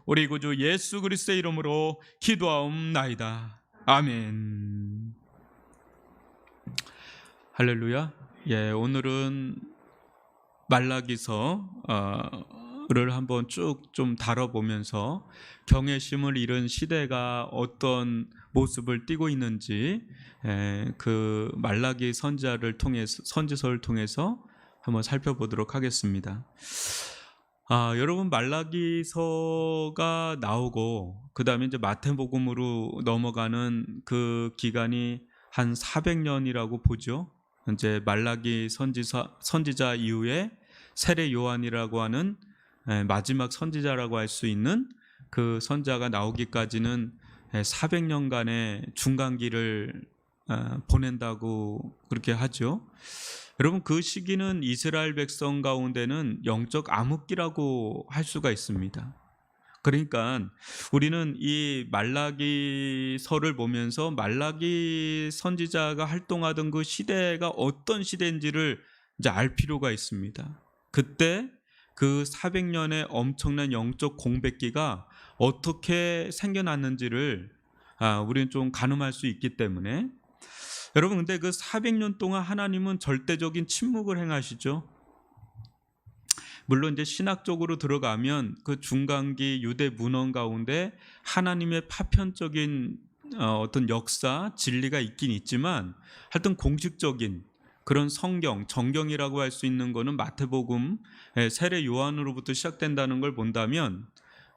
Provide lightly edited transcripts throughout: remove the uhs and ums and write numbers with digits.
우리 구주 예수 그리스도의 이름으로 기도하옵나이다. 아멘. 할렐루야. 예, 오늘은 말라기서를 한번 쭉 좀 다뤄보면서 경외심을 잃은 시대가 어떤 모습을 띠고 있는지 그 말라기 선지서를 통해서 한번 살펴보도록 하겠습니다. 여러분, 말라기서가 나오고 그 다음에 이제 마태복음으로 넘어가는 그 기간이 한 400년이라고 보죠. 이제 말라기 선지자 이후에 세례 요한이라고 하는 마지막 선지자라고 할 수 있는 그 선지자가 나오기까지는 400년간의 중간기를 보낸다고 그렇게 하죠. 여러분, 그 시기는 이스라엘 백성 가운데는 영적 암흑기라고 할 수가 있습니다. 그러니까 우리는 이 말라기서를 보면서 말라기 선지자가 활동하던 그 시대가 어떤 시대인지를 이제 알 필요가 있습니다. 그때 그 400년의 엄청난 영적 공백기가 어떻게 생겨났는지를 우리는 좀 가늠할 수 있기 때문에, 여러분, 근데 그 400년 동안 하나님은 절대적인 침묵을 행하시죠. 물론 이제 신학적으로 들어가면 그 중간기 유대 문헌 가운데 하나님의 파편적인 어떤 역사, 진리가 있긴 있지만, 하여튼 공식적인 그런 정경이라고 할 수 있는 거는 마태복음, 세례 요한으로부터 시작된다는 걸 본다면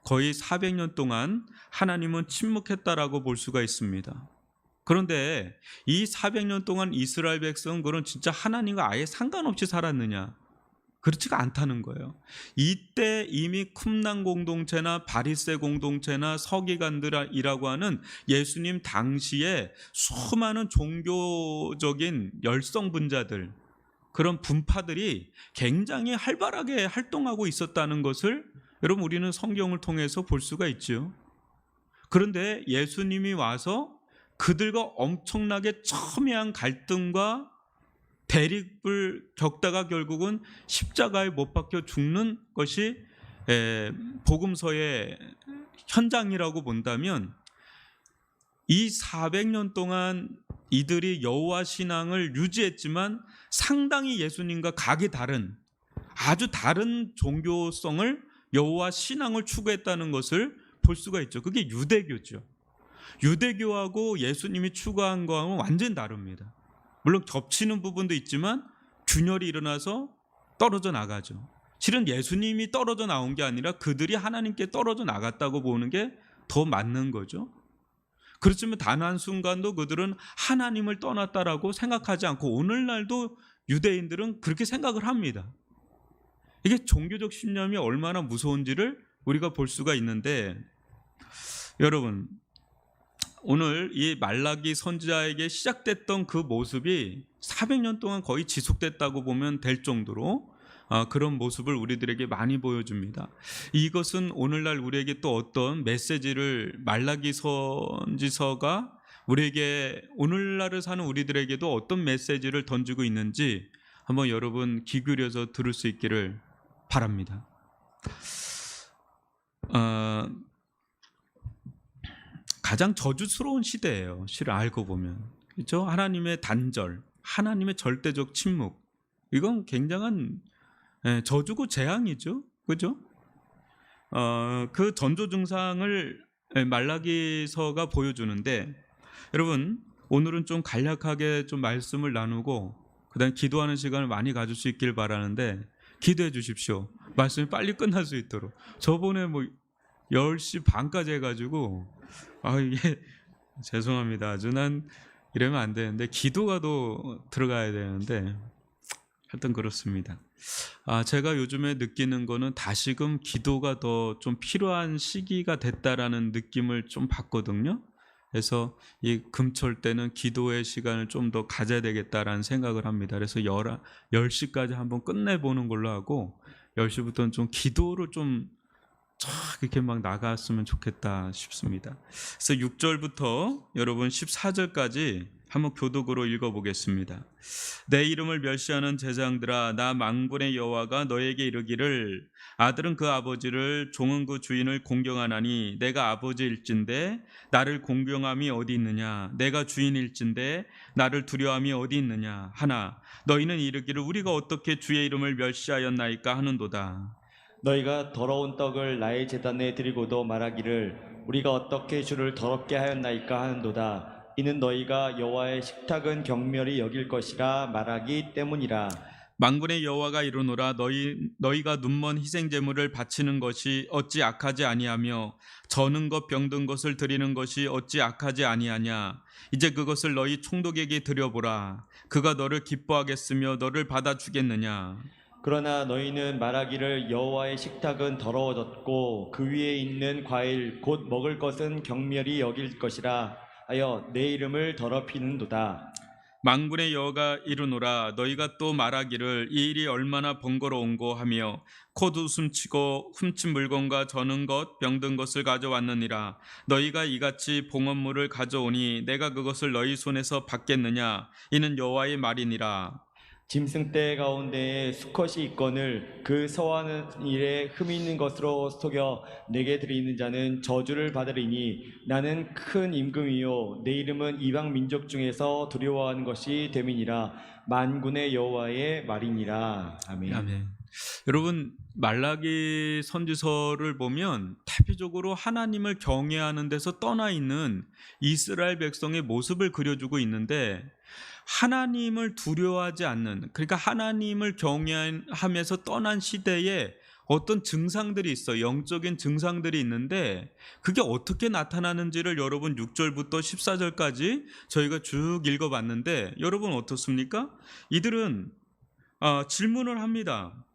거의 400년 동안 하나님은 침묵했다라고 볼 수가 있습니다. 그런데 이 400년 동안 이스라엘 백성은 그런 진짜 하나님과 아예 상관없이 살았느냐? 그렇지가 않다는 거예요. 이때 이미 쿰난 공동체나 바리새 공동체나 서기관들이라고 하는 예수님 당시에 수많은 종교적인 열성분자들, 그런 분파들이 굉장히 활발하게 활동하고 있었다는 것을 여러분, 우리는 성경을 통해서 볼 수가 있죠. 그런데 예수님이 와서 그들과 엄청나게 첨예한 갈등과 대립을 겪다가 결국은 십자가에 못 박혀 죽는 것이 복음서의 현장이라고 본다면, 이 400년 동안 이들이 여호와 신앙을 유지했지만 상당히 예수님과 각이 다른, 아주 다른 종교성을, 여호와 신앙을 추구했다는 것을 볼 수가 있죠. 그게 유대교죠. 유대교하고 예수님이 추구한 거하고는 완전히 다릅니다. 물론 겹치는 부분도 있지만 균열이 일어나서 떨어져 나가죠. 실은 예수님이 떨어져 나온 게 아니라 그들이 하나님께 떨어져 나갔다고 보는 게 더 맞는 거죠. 그렇지만 단 한순간도 그들은 하나님을 떠났다라고 생각하지 않고, 오늘날도 유대인들은 그렇게 생각을 합니다. 이게 종교적 신념이 얼마나 무서운지를 우리가 볼 수가 있는데, 여러분, 오늘 이 말라기 선지자에게 시작됐던 그 모습이 400년 동안 거의 지속됐다고 보면 될 정도로 그런 모습을 우리들에게 많이 보여줍니다. 이것은 오늘날 우리에게 또 어떤 메시지를, 말라기 선지서가 우리에게, 오늘날을 사는 우리들에게도 어떤 메시지를 던지고 있는지 한번 여러분 귀 기울여서 들을 수 있기를 바랍니다. 가장 저주스러운 시대예요. 실을 알고 보면, 그렇죠? 하나님의 단절, 하나님의 절대적 침묵, 이건 굉장한 저주고 재앙이죠, 그렇죠? 그 전조 증상을 말라기서가 보여주는데, 여러분, 오늘은 좀 간략하게 좀 말씀을 나누고 그다음 기도하는 시간을 많이 가질 수 있길 바라는데, 기도해 주십시오. 말씀이 빨리 끝날 수 있도록. 저번에 10시 반까지 해가지고 이게 죄송합니다. 아주 난 이러면 안 되는데, 기도가 더 들어가야 되는데 하여튼 그렇습니다. 제가 요즘에 느끼는 거는 다시금 기도가 더 좀 필요한 시기가 됐다라는 느낌을 좀 받거든요. 그래서 이 금철 때는 기도의 시간을 좀 더 가져야 되겠다라는 생각을 합니다. 그래서 10시까지 한번 끝내보는 걸로 하고 10시부터는 좀 기도를 좀 이렇게 막 나갔으면 좋겠다 싶습니다. 그래서 6절부터 여러분 14절까지 한번 교독으로 읽어보겠습니다. 내 이름을 멸시하는 제장들아, 나 만군의 여호와가 너에게 이르기를 아들은 그 아버지를, 종은 그 주인을 공경하나니 내가 아버지일진데 나를 공경함이 어디 있느냐? 내가 주인일진데 나를 두려움이 어디 있느냐? 하나 너희는 이르기를 우리가 어떻게 주의 이름을 멸시하였나이까 하는도다. 너희가 더러운 떡을 나의 제단에 드리고도 말하기를 우리가 어떻게 주를 더럽게 하였나이까 하는도다. 이는 너희가 여호와의 식탁은 경멸히 여길 것이라 말하기 때문이라. 만군의 여호와가 이르노라, 너희가 눈먼 희생 제물을 바치는 것이 어찌 악하지 아니하며 저는 것 병든 것을 드리는 것이 어찌 악하지 아니하냐? 이제 그것을 너희 총독에게 드려보라. 그가 너를 기뻐하겠으며 너를 받아주겠느냐? 그러나 너희는 말하기를 여호와의 식탁은 더러워졌고 그 위에 있는 과일 곧 먹을 것은 경멸히 여길 것이라 하여 내 이름을 더럽히는도다. 만군의 여호와가 이르노라, 너희가 또 말하기를 이 일이 얼마나 번거로운고 하며 곧 웃음치고 훔친 물건과 저는 것 병든 것을 가져왔느니라. 너희가 이같이 봉헌물을 가져오니 내가 그것을 너희 손에서 받겠느냐? 이는 여호와의 말이니라. 짐승떼 가운데에 수컷이 있거늘 그 서하는 일에 흠이 있는 것으로 속여 내게 드리는 자는 저주를 받으리니 나는 큰 임금이요 내 이름은 이방 민족 중에서 두려워하는 것이 됨이니라. 만군의 여호와의 말이니라. 아멘. 아멘. 여러분, 말라기 선지서를 보면 대표적으로 하나님을 경외하는 데서 떠나 있는 이스라엘 백성의 모습을 그려주고 있는데, 하나님을 두려워하지 않는, 그러니까 하나님을 경외하면서 떠난 시대에 어떤 증상들이 있어요. 영적인 증상들이 있는데 그게 어떻게 나타나는지를 여러분 6절부터 14절까지 저희가 쭉 읽어봤는데, 여러분 어떻습니까? 이들은 질문을 합니다.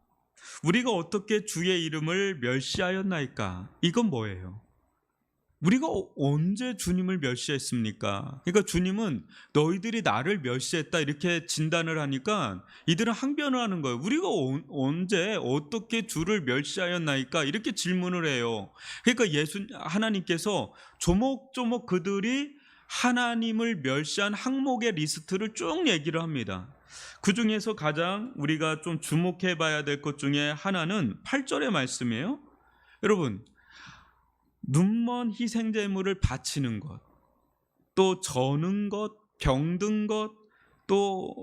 우리가 어떻게 주의 이름을 멸시하였나이까? 이건 뭐예요? 우리가 언제 주님을 멸시했습니까? 그러니까 주님은 너희들이 나를 멸시했다 이렇게 진단을 하니까 이들은 항변을 하는 거예요. 우리가 언제 어떻게 주를 멸시하였나이까? 이렇게 질문을 해요. 그러니까 하나님께서 조목조목 그들이 하나님을 멸시한 항목의 리스트를 쭉 얘기를 합니다. 그 중에서 가장 우리가 좀 주목해 봐야 될 것 중에 하나는 8절의 말씀이에요. 여러분, 눈먼 희생제물을 바치는 것, 또 저는 것, 병든 것, 또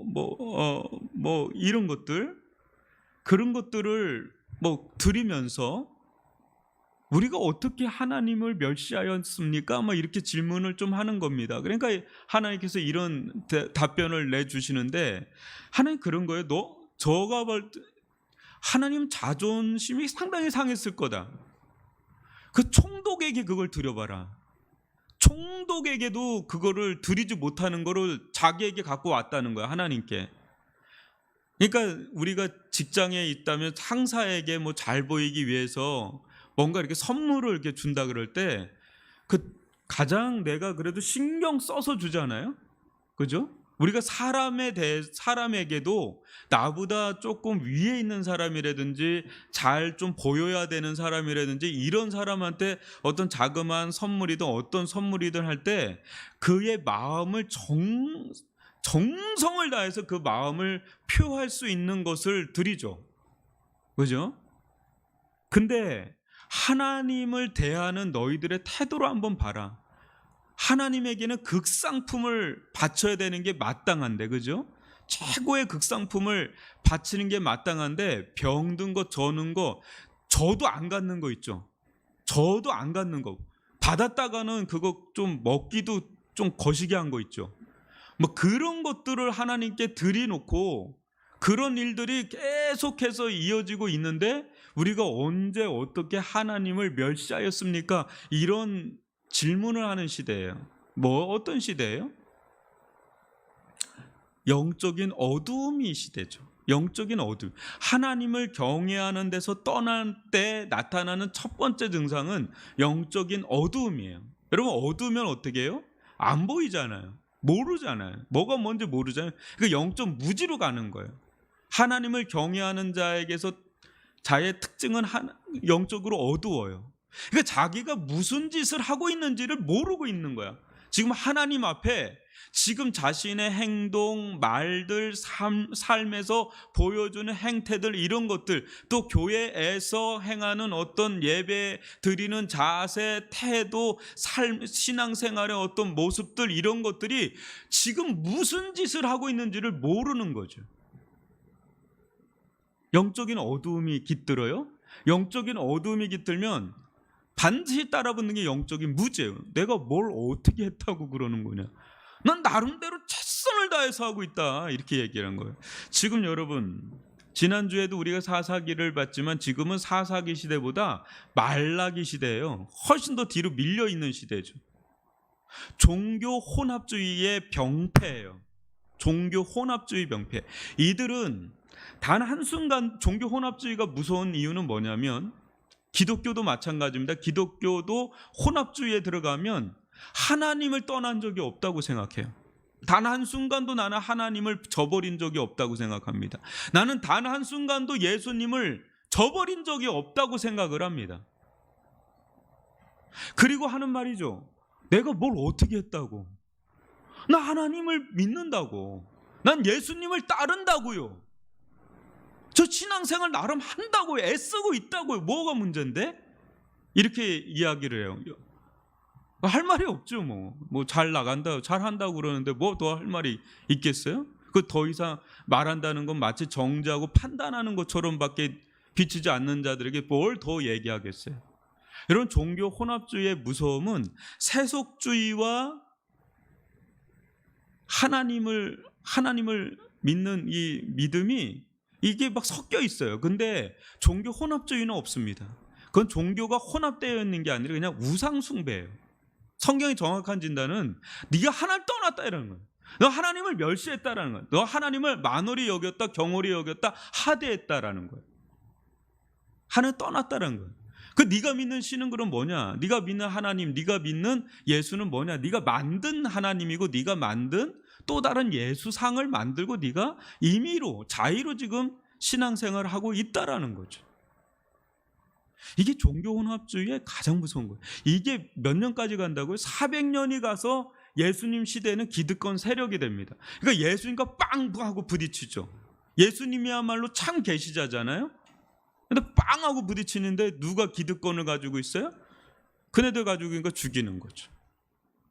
이런 것들, 그런 것들을 드리면서 우리가 어떻게 하나님을 멸시하였습니까? 이렇게 질문을 좀 하는 겁니다. 그러니까 하나님께서 이런 답변을 내주시는데, 하나님 그런 거예요. 저가 볼 때 하나님 자존심이 상당히 상했을 거다. 그 총독에게 그걸 드려봐라. 총독에게도 그거를 드리지 못하는 거를 자기에게 갖고 왔다는 거야, 하나님께. 그러니까 우리가 직장에 있다면 상사에게 잘 보이기 위해서 뭔가 이렇게 선물을 이렇게 준다 그럴 때 그 가장 내가 그래도 신경 써서 주잖아요. 그죠? 우리가 사람에게도 나보다 조금 위에 있는 사람이라든지 잘 좀 보여야 되는 사람이라든지 이런 사람한테 어떤 자그마한 선물이든 어떤 선물이든 할 때 그의 마음을 정성을 다해서 그 마음을 표할 수 있는 것을 드리죠. 그죠? 근데 하나님을 대하는 너희들의 태도를 한번 봐라. 하나님에게는 극상품을 바쳐야 되는 게 마땅한데, 그죠? 최고의 극상품을 바치는 게 마땅한데 병든 거, 저는 거, 저도 안 갖는 거 있죠. 저도 안 갖는 거 받았다가는 그거 좀 먹기도 좀 거시기 한 거 있죠. 그런 것들을 하나님께 드리놓고 그런 일들이 계속해서 이어지고 있는데 우리가 언제 어떻게 하나님을 멸시하였습니까? 이런 질문을 하는 시대예요. 어떤 시대예요? 영적인 어두움이 시대죠. 영적인 어두움. 하나님을 경외하는 데서 떠날 때 나타나는 첫 번째 증상은 영적인 어두움이에요. 여러분, 어두우면 어떻게 해요? 안 보이잖아요. 모르잖아요. 뭐가 뭔지 모르잖아요. 그러니까 영적 무지로 가는 거예요. 하나님을 경외하는 자에게서 자의 특징은 영적으로 어두워요. 그러니까 자기가 무슨 짓을 하고 있는지를 모르고 있는 거야. 지금 하나님 앞에 지금 자신의 행동, 말들, 삶에서 보여주는 행태들, 이런 것들, 또 교회에서 행하는 어떤 예배 드리는 자세, 태도, 신앙생활의 어떤 모습들, 이런 것들이 지금 무슨 짓을 하고 있는지를 모르는 거죠. 영적인 어두움이 깃들어요. 영적인 어두움이 깃들면 반드시 따라붙는 게 영적인 무죄예요. 내가 뭘 어떻게 했다고 그러는 거냐. 난 나름대로 최선을 다해서 하고 있다, 이렇게 얘기한 거예요. 지금 여러분, 지난주에도 우리가 사사기를 봤지만 지금은 사사기 시대보다 말라기 시대예요. 훨씬 더 뒤로 밀려있는 시대죠. 종교 혼합주의의 병폐예요. 종교 혼합주의 병폐. 이들은 단 한순간, 종교 혼합주의가 무서운 이유는 뭐냐면, 기독교도 마찬가지입니다. 기독교도 혼합주의에 들어가면 하나님을 떠난 적이 없다고 생각해요. 단 한순간도 나는 하나님을 저버린 적이 없다고 생각합니다. 나는 단 한순간도 예수님을 저버린 적이 없다고 생각을 합니다. 그리고 하는 말이죠. 내가 뭘 어떻게 했다고. 나 하나님을 믿는다고. 난 예수님을 따른다고요. 저 신앙생활 나름 한다고요. 애쓰고 있다고요. 뭐가 문제인데? 이렇게 이야기를 해요. 할 말이 없죠. 뭐 잘 나간다, 잘 한다고 그러는데 뭐 더 할 말이 있겠어요? 그 더 이상 말한다는 건 마치 정죄하고 판단하는 것처럼밖에 비치지 않는 자들에게 뭘 더 얘기하겠어요? 여러분, 종교 혼합주의의 무서움은 세속주의와 하나님을 믿는 이 믿음이, 이게 막 섞여 있어요. 근데 종교 혼합주의는 없습니다. 그건 종교가 혼합되어 있는 게 아니라 그냥 우상 숭배예요. 성경의 정확한 진단은 네가 하나님을 떠났다 이라는 거예요. 너 하나님을 멸시했다라는 거예요. 너 하나님을 만홀히 여겼다, 경홀히 여겼다, 하대했다라는 거예요. 하나님 떠났다라는 거예요. 그 네가 믿는 신은 그럼 뭐냐? 네가 믿는 하나님, 네가 믿는 예수는 뭐냐? 네가 만든 하나님이고 네가 만든 또 다른 예수상을 만들고 네가 임의로, 자의로 지금 신앙생활을 하고 있다라는 거죠. 이게 종교 혼합주의의 가장 무서운 거예요. 이게 몇 년까지 간다고요? 400년이 가서 예수님 시대는 기득권 세력이 됩니다. 그러니까 예수님과 빵 하고 부딪히죠. 예수님이야말로 참 계시자잖아요. 근데 빵 하고 부딪히는데 누가 기득권을 가지고 있어요? 그네들 가지고 있는 거 죽이는 거죠.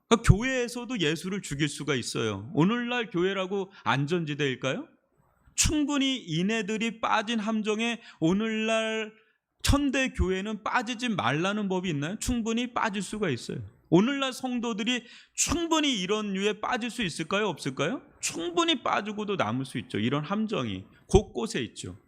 그러니까 교회에서도 예수를 죽일 수가 있어요. 오늘날 교회라고 안전지대일까요? 충분히 이네들이 빠진 함정에 오늘날 현대 교회는 빠지지 말라는 법이 있나요? 충분히 빠질 수가 있어요. 오늘날 성도들이 충분히 이런 류에 빠질 수 있을까요? 없을까요? 충분히 빠지고도 남을 수 있죠. 이런 함정이 곳곳에 있죠.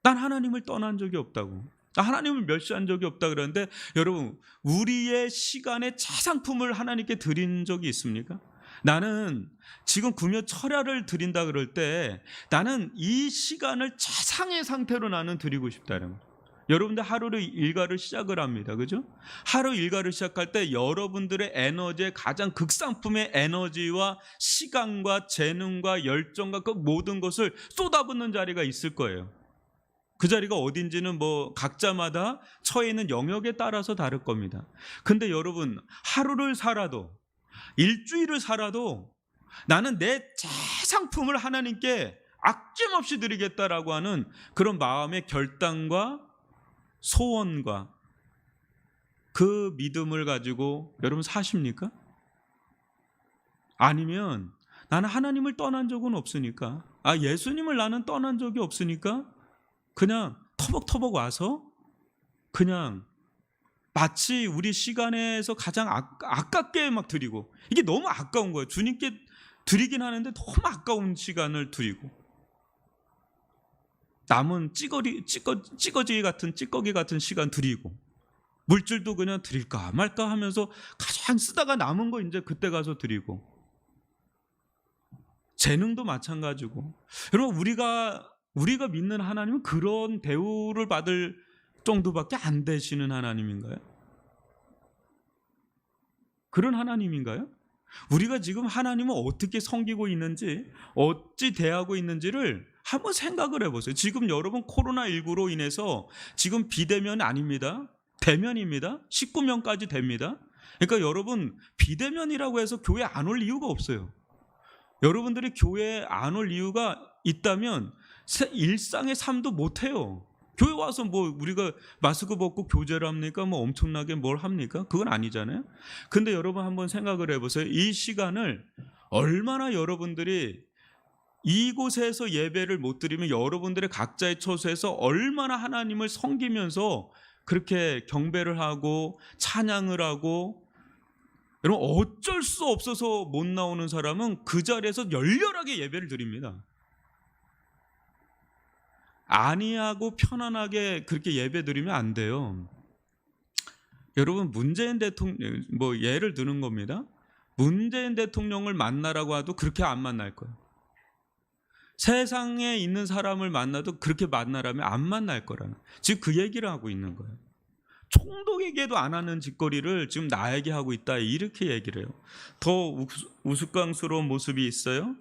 난 하나님을 떠난 적이 없다고, 나 하나님을 멸시한 적이 없다 그러는데, 여러분, 우리의 시간의 차상품을 하나님께 드린 적이 있습니까? 나는 지금 금요 철야를 드린다 그럴 때 나는 이 시간을 최상의 상태로 나는 드리고 싶다는 거예요. 여러분들 하루를 일과를 시작을 합니다. 그죠? 하루 일과를 시작할 때 여러분들의 에너지의 가장 극상품의 에너지와 시간과 재능과 열정과 그 모든 것을 쏟아붓는 자리가 있을 거예요. 그 자리가 어딘지는 뭐 각자마다 처해 있는 영역에 따라서 다를 겁니다. 근데 여러분, 하루를 살아도 일주일을 살아도 나는 내 최상품을 하나님께 아낌없이 드리겠다라고 하는 그런 마음의 결단과 소원과 그 믿음을 가지고 여러분 사십니까? 아니면 나는 하나님을 떠난 적은 없으니까, 예수님을 나는 떠난 적이 없으니까 그냥 터벅터벅 와서 그냥 마치 우리 시간에서 가장 아깝게 막 드리고, 이게 너무 아까운 거예요. 주님께 드리긴 하는데 너무 아까운 시간을 드리고, 남은 찌꺼기 같은 시간 드리고, 물질도 그냥 드릴까 말까 하면서 가장 쓰다가 남은 거 이제 그때 가서 드리고, 재능도 마찬가지고. 여러분, 우리가 믿는 하나님은 그런 대우를 받을 정도밖에 안 되시는 하나님인가요? 그런 하나님인가요? 우리가 지금 하나님을 어떻게 섬기고 있는지, 어찌 대하고 있는지를 한번 생각을 해보세요. 지금 여러분 코로나19로 인해서 지금 비대면 아닙니다. 대면입니다. 19명까지 됩니다. 그러니까 여러분 비대면이라고 해서 교회 안 올 이유가 없어요. 여러분들이 교회에 안 올 이유가 있다면 일상의 삶도 못해요. 교회 와서 뭐 우리가 마스크 벗고 교제를 합니까? 뭐 엄청나게 뭘 합니까? 그건 아니잖아요. 근데 여러분 한번 생각을 해보세요. 이 시간을 얼마나 여러분들이 이곳에서 예배를 못 드리면 여러분들의 각자의 처소에서 얼마나 하나님을 섬기면서 그렇게 경배를 하고 찬양을 하고, 여러분 어쩔 수 없어서 못 나오는 사람은 그 자리에서 열렬하게 예배를 드립니다. 안이하고 편안하게 그렇게 예배 드리면 안 돼요. 여러분 문재인 대통령, 뭐 예를 드는 겁니다. 문재인 대통령을 만나라고 해도 그렇게 안 만날 거예요. 세상에 있는 사람을 만나도 그렇게 만나라면 안 만날 거라는, 지금 그 얘기를 하고 있는 거예요. 총독에게도 안 하는 짓거리를 지금 나에게 하고 있다, 이렇게 얘기를 해요. 더 우스꽝스러운 모습이 있어요.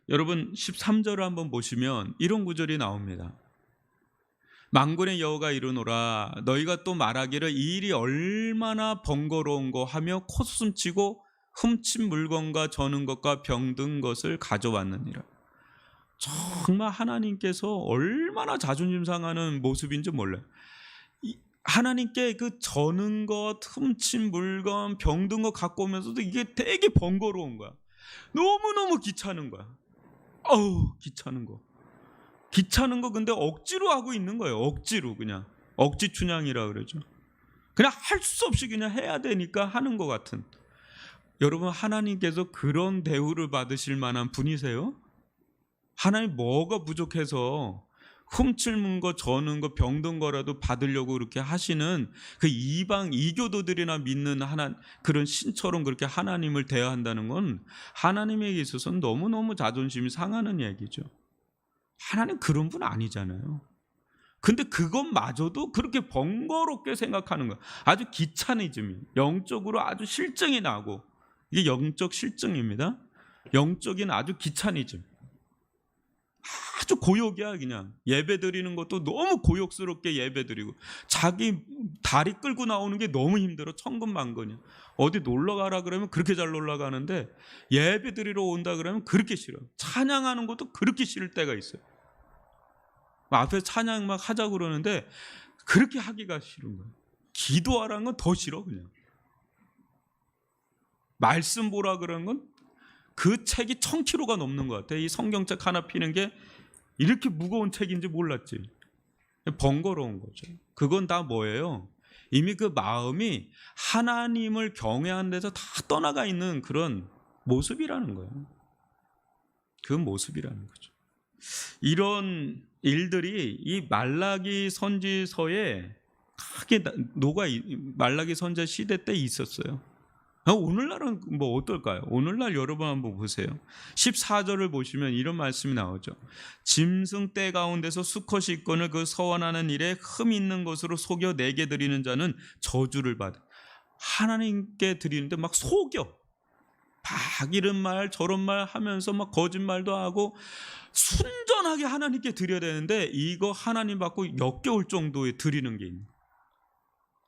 여러분 13절을 한번 보시면 이런 구절이 나옵니다. 만군의 여호와가 이르노라, 너희가 또 말하기를 이 일이 얼마나 번거로운 거 하며 콧숨치고 훔친 물건과 저는 것과 병든 것을 가져왔느니라. 정말 하나님께서 얼마나 자존심 상하는 모습인지 몰라요. 하나님께 그 저는 것, 훔친 물건, 병든 것 갖고 오면서도 이게 되게 번거로운 거야. 너무너무 귀찮은 거야. 어우, 귀찮은 거. 근데 억지로 하고 있는 거예요. 억지로, 그냥 억지 춘향이라 그러죠. 그냥 할 수 없이 그냥 해야 되니까 하는 것 같은. 여러분 하나님께서 그런 대우를 받으실 만한 분이세요? 하나님 뭐가 부족해서 훔칠문 거, 저는 거, 병든 거라도 받으려고 그렇게 하시는 그 이방 이교도들이나 믿는 그런 신처럼 그렇게 하나님을 대하한다는 건 하나님에게 있어서는 너무너무 자존심이 상하는 얘기죠. 하나님 그런 분 아니잖아요. 근데 그것마저도 그렇게 번거롭게 생각하는 거예요. 아주 귀차니즘이, 영적으로 아주 실증이 나고, 이게 영적 실증입니다. 영적인 아주 귀차니즘, 아주 고욕이야. 그냥 예배 드리는 것도 너무 고욕스럽게 예배 드리고, 자기 다리 끌고 나오는 게 너무 힘들어. 천근만근이야. 어디 놀러 가라 그러면 그렇게 잘 놀러 가는데 예배 드리러 온다 그러면 그렇게 싫어. 찬양하는 것도 그렇게 싫을 때가 있어요. 앞에서 찬양 막 하자고 그러는데 그렇게 하기가 싫은 거예요. 기도하라는 건 더 싫어. 그냥 말씀 보라 그러는 건 그 책이 1000kg가 넘는 것 같아. 이 성경책 하나 피는 게 이렇게 무거운 책인지 몰랐지. 번거로운 거죠. 그건 다 뭐예요? 이미 그 마음이 하나님을 경외하는 데서 다 떠나가 있는 그런 모습이라는 거예요. 그 모습이라는 거죠. 이런 일들이 이 말라기 선지서에 크게 말라기 선지 시대 때 있었어요. 오늘날은 뭐 어떨까요? 오늘날 여러분 한번 보세요. 14절을 보시면 이런 말씀이 나오죠. 짐승 떼 가운데서 수컷이 있거늘 그 서원하는 일에 흠 있는 것으로 속여 내게 드리는 자는 저주를 받아. 하나님께 드리는데 막 속여, 이런 말 저런 말 하면서 막 거짓말도 하고 순전하게 하나님께 드려야 되는데 이거 하나님 받고 역겨울 정도에 드리는 게 있는,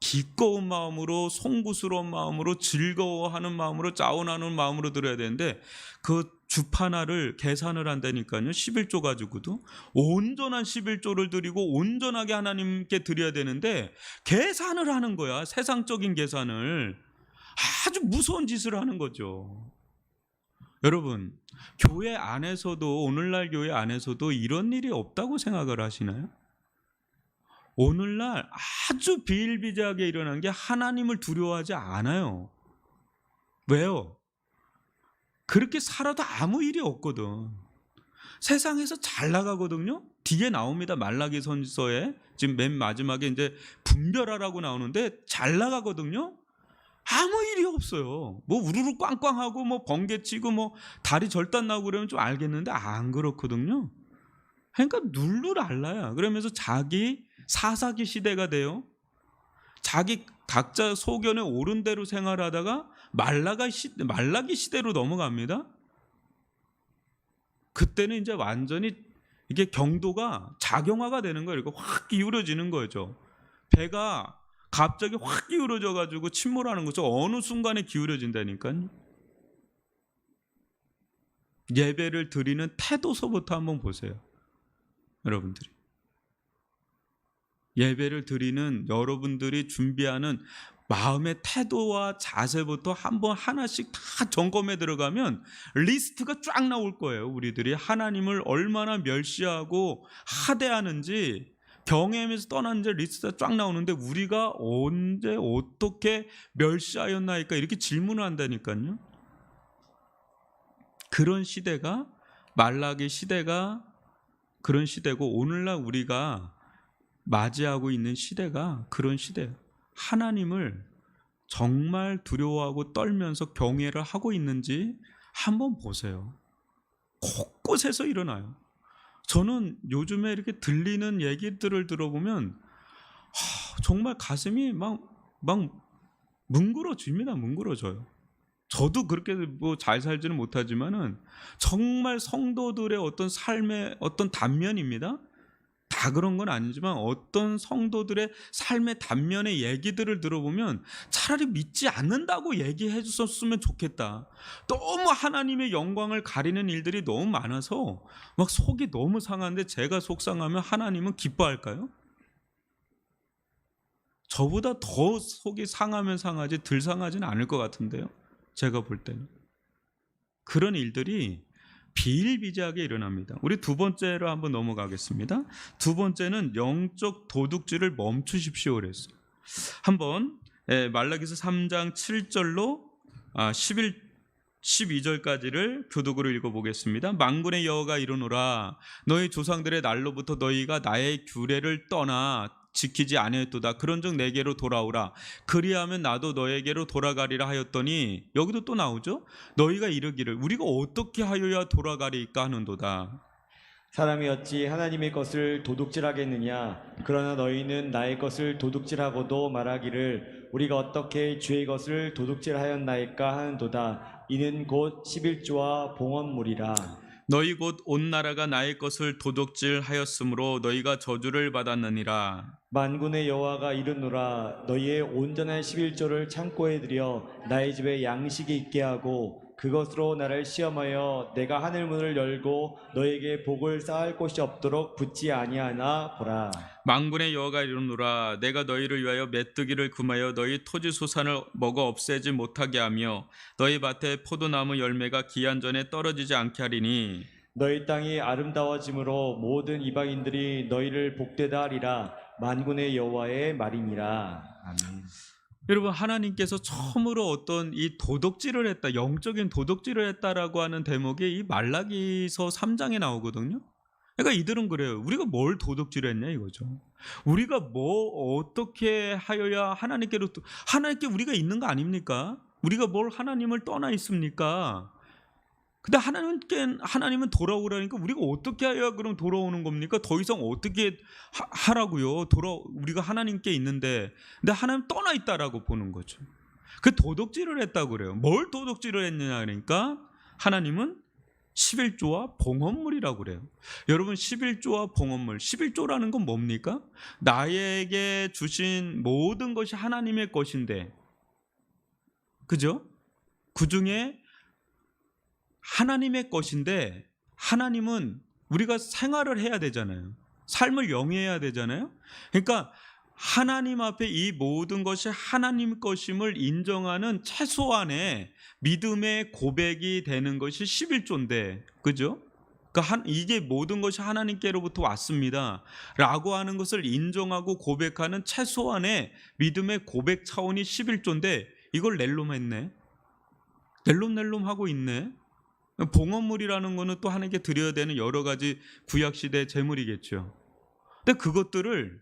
기꺼운 마음으로, 송구스러운 마음으로, 즐거워하는 마음으로, 자원하는 마음으로 드려야 되는데 그 주파나를 계산을 한다니까요. 11조 가지고도 온전한 11조를 드리고 온전하게 하나님께 드려야 되는데 계산을 하는 거야. 세상적인 계산을. 아주 무서운 짓을 하는 거죠. 여러분, 교회 안에서도, 오늘날 교회 안에서도 이런 일이 없다고 생각을 하시나요? 오늘날 아주 비일비재하게 일어난 게 하나님을 두려워하지 않아요. 왜요? 그렇게 살아도 아무 일이 없거든. 세상에서 잘 나가거든요. 뒤에 나옵니다. 말라기 선지서에 지금 맨 마지막에 이제 분별하라고 나오는데 잘 나가거든요. 아무 일이 없어요. 뭐 우르르 꽝꽝하고 뭐 번개치고 뭐 다리 절단 나고 그러면 좀 알겠는데 안 그렇거든요. 그러니까 룰루랄라야. 그러면서 자기 사사기 시대가 돼요. 자기 각자 소견에 옳은 대로 생활하다가 말라기 시대로 넘어갑니다. 그때는 이제 완전히 이게 경도가 작용화가 되는 거예요. 이렇게 확 기울어지는 거죠. 배가 갑자기 확 기울어져 가지고 침몰하는 거죠. 어느 순간에 기울어진다니까요. 예배를 드리는 태도서부터 한번 보세요. 여러분들이. 예배를 드리는 여러분들이 준비하는 마음의 태도와 자세부터 한번 하나씩 다 점검해 들어가면 리스트가 쫙 나올 거예요. 우리들이 하나님을 얼마나 멸시하고 하대하는지, 경외하면서 떠났는지 리스트가 쫙 나오는데 우리가 언제 어떻게 멸시하였나이까 이렇게 질문을 한다니까요. 그런 시대가, 말라기 시대가 그런 시대고, 오늘날 우리가 맞이하고 있는 시대가 그런 시대예요. 하나님을 정말 두려워하고 떨면서 경외를 하고 있는지 한번 보세요. 곳곳에서 일어나요. 저는 요즘에 이렇게 들리는 얘기들을 들어보면 정말 가슴이 막 뭉그러집니다. 뭉그러져요. 저도 그렇게 뭐 잘 살지는 못하지만은 정말 성도들의 어떤 삶의 어떤 단면입니다. 다 그런 건 아니지만 어떤 성도들의 삶의 단면의 얘기들을 들어보면 차라리 믿지 않는다고 얘기해 줬으면 좋겠다. 너무 하나님의 영광을 가리는 일들이 너무 많아서 막 속이 너무 상한데, 제가 속상하면 하나님은 기뻐할까요? 저보다 더 속이 상하면 상하지 덜 상하지는 않을 것 같은데요. 제가 볼 때는. 그런 일들이 비일비재하게 일어납니다. 우리 두 번째로 한번 넘어가겠습니다. 두 번째는 영적 도둑질을 멈추십시오 그랬어요. 한번 말라기서 3장 7절로 12절까지를 교독으로 읽어보겠습니다. 만군의 여호와가 이르노라, 너희 조상들의 날로부터 너희가 나의 규례를 떠나 지키지 아니하였도다. 그런즉 내게로 돌아오라. 그리하면 나도 너에게로 돌아가리라 하였더니, 여기도 또 나오죠. 너희가 이르기를 우리가 어떻게 하여야 돌아가리까 하는도다. 사람이 어찌 하나님의 것을 도둑질하겠느냐? 그러나 너희는 나의 것을 도둑질하고도 말하기를 우리가 어떻게 주의 것을 도둑질하였나이까 하는도다. 이는 곧 11조와 봉헌물이라. 너희 곧 온 나라가 나의 것을 도둑질하였으므로 너희가 저주를 받았느니라. 만군의 여호와가 이르노라, 너희의 온전한 11조를 창고에 들여 나의 집에 양식이 있게 하고 그것으로 나를 시험하여 내가 하늘 문을 열고 너에게 복을 쌓을 곳이 없도록 붙지 아니하나 보라. 만군의 여호와가 이르노라, 내가 너희를 위하여 메뚜기를 금하여 너희 토지 소산을 먹어 없애지 못하게 하며 너희 밭에 포도나무 열매가 기한 전에 떨어지지 않게 하리니, 너희 땅이 아름다워짐으로 모든 이방인들이 너희를 복되다 하리라. 만군의 여호와의 말이니라. 아멘. 여러분, 하나님께서 처음으로 어떤 이 도둑질을 했다, 영적인 도둑질을 했다라고 하는 대목이 이 말라기서 3장에 나오거든요. 그러니까 이들은 그래요. 우리가 뭘 도둑질했냐 이거죠. 우리가 뭐 어떻게 하여야 하나님께 우리가 있는 거 아닙니까? 우리가 뭘 하나님을 떠나 있습니까? 근데 하나님은 돌아오라니까 우리가 어떻게 해야 그럼 돌아오는 겁니까? 더 이상 어떻게 하라고요? 우리가 하나님께 있는데, 근데 하나님 떠나 있다라고 보는 거죠. 그 도둑질을 했다고 그래요. 뭘 도둑질을 했느냐 그러니까 하나님은 11조와 봉헌물이라고 그래요. 여러분, 11조와 봉헌물, 11조라는 건 뭡니까? 나에게 주신 모든 것이 하나님의 것인데, 그죠? 그 중에 하나님의 것인데, 하나님은 우리가 생활을 해야 되잖아요. 삶을 영위해야 되잖아요. 그러니까 하나님 앞에 이 모든 것이 하나님 것임을 인정하는 최소한의 믿음의 고백이 되는 것이 11조인데, 그죠? 그러니까 이게 모든 것이 하나님께로부터 왔습니다 라고 하는 것을 인정하고 고백하는 최소한의 믿음의 고백 차원이 11조인데, 이걸 낼름했네. 낼름낼름 하고 있네. 봉헌물이라는 거는 또 하나님께 드려야 되는 여러 가지 구약시대 제물이겠죠. 근데 그것들을